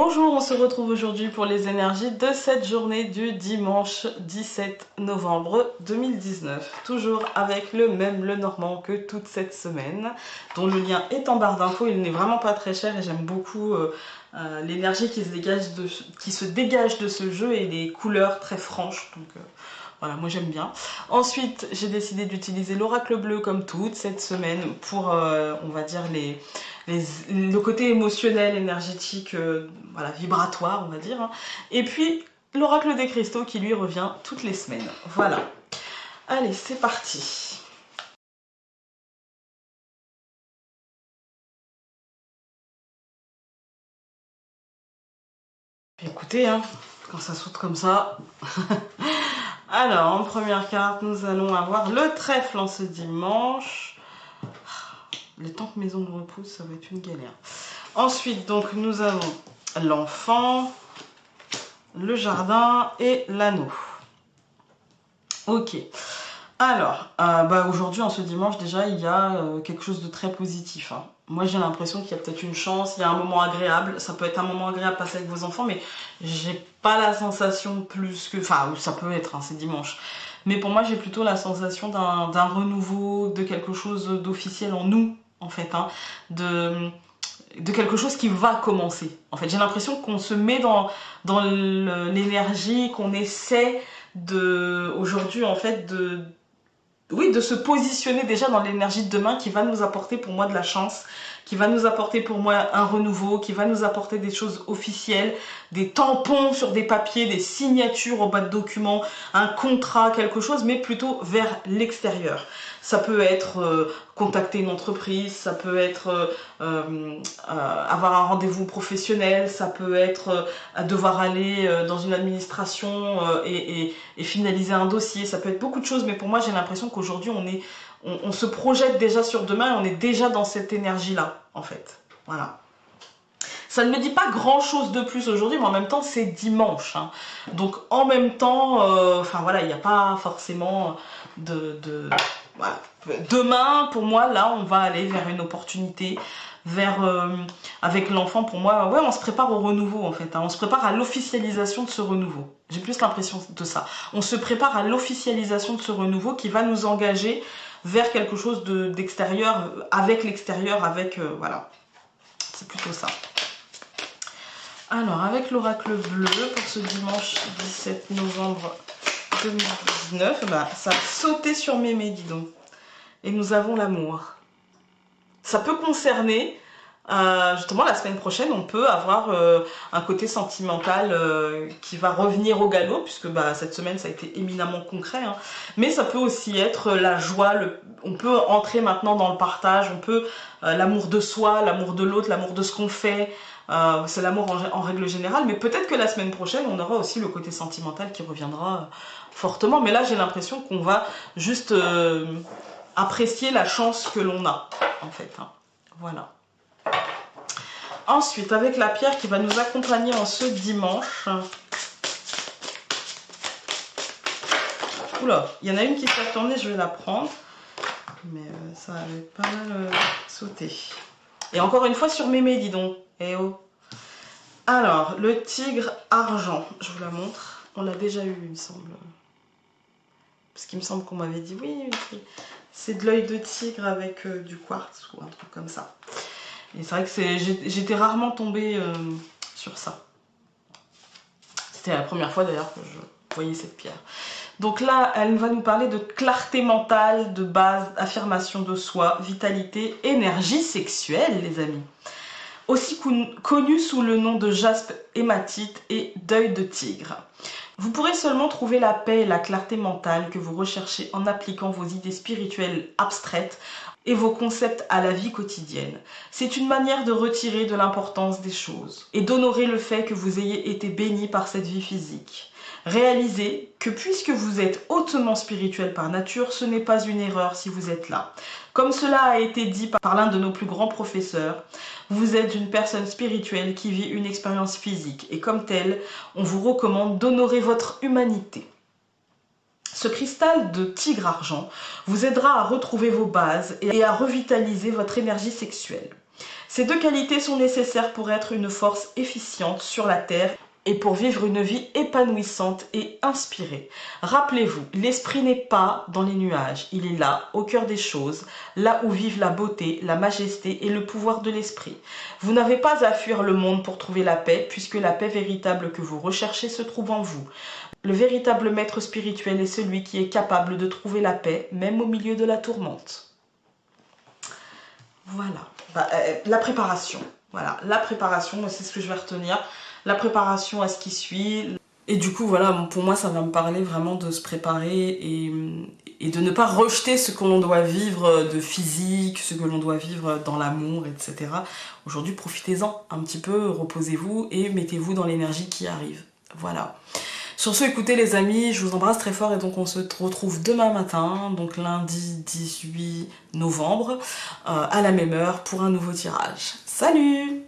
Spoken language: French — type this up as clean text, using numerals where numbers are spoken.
Bonjour, on se retrouve aujourd'hui pour les énergies de cette journée du dimanche 17 novembre 2019. Toujours avec le même Le Normand que toute cette semaine, dont le lien est en barre d'infos. Il n'est vraiment pas très cher et j'aime beaucoup l'énergie qui se dégage de ce jeu et les couleurs très franches. Donc voilà, moi j'aime bien. Ensuite, j'ai décidé d'utiliser l'oracle bleu comme toute cette semaine pour, on va dire, le côté émotionnel, énergétique, voilà, vibratoire, on va dire. Hein. Et puis, l'oracle des cristaux qui lui revient toutes les semaines. Voilà. Allez, c'est parti. Écoutez, hein, quand ça saute comme ça... Alors, en première carte, nous allons avoir le trèfle en ce dimanche. Le temps que mes ongles repoussent, ça va être une galère. Ensuite, donc, nous avons l'enfant, le jardin et l'anneau. Ok. Alors, aujourd'hui, en ce dimanche, déjà, il y a quelque chose de très positif. Hein. Moi, j'ai l'impression qu'il y a peut-être une chance, il y a un moment agréable. Ça peut être un moment agréable passé avec vos enfants, mais j'ai pas la sensation plus que... Enfin, ça peut être, hein, c'est dimanche. Mais pour moi, j'ai plutôt la sensation d'un renouveau, de quelque chose d'officiel en nous, en fait. Hein, de quelque chose qui va commencer. En fait, j'ai l'impression qu'on se met dans l'énergie, qu'on essaie aujourd'hui, en fait, de se positionner déjà dans l'énergie de demain qui va nous apporter pour moi de la chance, qui va nous apporter pour moi un renouveau, qui va nous apporter des choses officielles, des tampons sur des papiers, des signatures au bas de documents, un contrat, quelque chose, mais plutôt vers l'extérieur. Ça peut être contacter une entreprise, ça peut être avoir un rendez-vous professionnel, ça peut être devoir aller dans une administration et finaliser un dossier, ça peut être beaucoup de choses, mais pour moi j'ai l'impression qu'aujourd'hui on se projette déjà sur demain et on est déjà dans cette énergie-là, en fait. Voilà. Ça ne me dit pas grand-chose de plus aujourd'hui, mais en même temps, c'est dimanche. Hein. Donc, en même temps, enfin voilà, il n'y a pas forcément voilà. Demain, pour moi, là, on va aller vers une opportunité, avec l'enfant, pour moi, ouais, on se prépare au renouveau, en fait. Hein. On se prépare à l'officialisation de ce renouveau. J'ai plus l'impression de ça. On se prépare à l'officialisation de ce renouveau qui va nous engager vers quelque chose d'extérieur, avec l'extérieur, voilà. C'est plutôt ça. Alors, avec l'oracle bleu, pour ce dimanche 17 novembre 2019, ça a sauté sur mémé, dis donc. Et nous avons l'amour. Ça peut concerner, justement, la semaine prochaine, on peut avoir un côté sentimental qui va revenir au galop, puisque cette semaine, ça a été éminemment concret. Hein. Mais ça peut aussi être la joie, on peut entrer maintenant dans le partage, on peut l'amour de soi, l'amour de l'autre, l'amour de ce qu'on fait. C'est l'amour en règle générale, mais peut-être que la semaine prochaine, on aura aussi le côté sentimental qui reviendra fortement. Mais là, j'ai l'impression qu'on va juste apprécier la chance que l'on a, en fait. Hein. Voilà. Ensuite, avec la pierre qui va nous accompagner en ce dimanche. Oula, il y en a une qui s'est retournée, je vais la prendre. Mais ça avait pas mal sauté. Et encore une fois sur mémé, dis donc. Eh oh. Alors, le tigre argent, je vous la montre. On l'a déjà eu, il me semble. Parce qu'il me semble qu'on m'avait dit, oui, c'est de l'œil de tigre avec du quartz ou un truc comme ça. Et c'est vrai que j'étais rarement tombée sur ça. C'était la première fois d'ailleurs que je voyais cette pierre. Donc là, elle va nous parler de clarté mentale, de base, affirmation de soi, vitalité, énergie sexuelle, les amis. Aussi connu sous le nom de jaspe hématite et d'œil de tigre. Vous pourrez seulement trouver la paix et la clarté mentale que vous recherchez en appliquant vos idées spirituelles abstraites et vos concepts à la vie quotidienne. C'est une manière de retirer de l'importance des choses et d'honorer le fait que vous ayez été béni par cette vie physique. Réalisez que puisque vous êtes hautement spirituel par nature, ce n'est pas une erreur si vous êtes là. Comme cela a été dit par l'un de nos plus grands professeurs, vous êtes une personne spirituelle qui vit une expérience physique et comme telle, on vous recommande d'honorer votre humanité. Ce cristal de tigre argent vous aidera à retrouver vos bases et à revitaliser votre énergie sexuelle. Ces deux qualités sont nécessaires pour être une force efficiente sur la Terre et pour vivre une vie épanouissante et inspirée. Rappelez-vous, l'esprit n'est pas dans les nuages, il est là, au cœur des choses, là où vivent la beauté, la majesté et le pouvoir de l'esprit. Vous n'avez pas à fuir le monde pour trouver la paix, puisque la paix véritable que vous recherchez se trouve en vous. Le véritable maître spirituel est celui qui est capable de trouver la paix, même au milieu de la tourmente. Voilà, la préparation. Voilà, la préparation, moi c'est ce que je vais retenir. La préparation à ce qui suit. Et du coup, voilà, pour moi, ça va me parler vraiment de se préparer et de ne pas rejeter ce que l'on doit vivre de physique, ce que l'on doit vivre dans l'amour, etc. Aujourd'hui, profitez-en un petit peu, reposez-vous et mettez-vous dans l'énergie qui arrive. Voilà. Sur ce, écoutez les amis, je vous embrasse très fort et donc on se retrouve demain matin, donc lundi 18 novembre, à la même heure pour un nouveau tirage. Salut!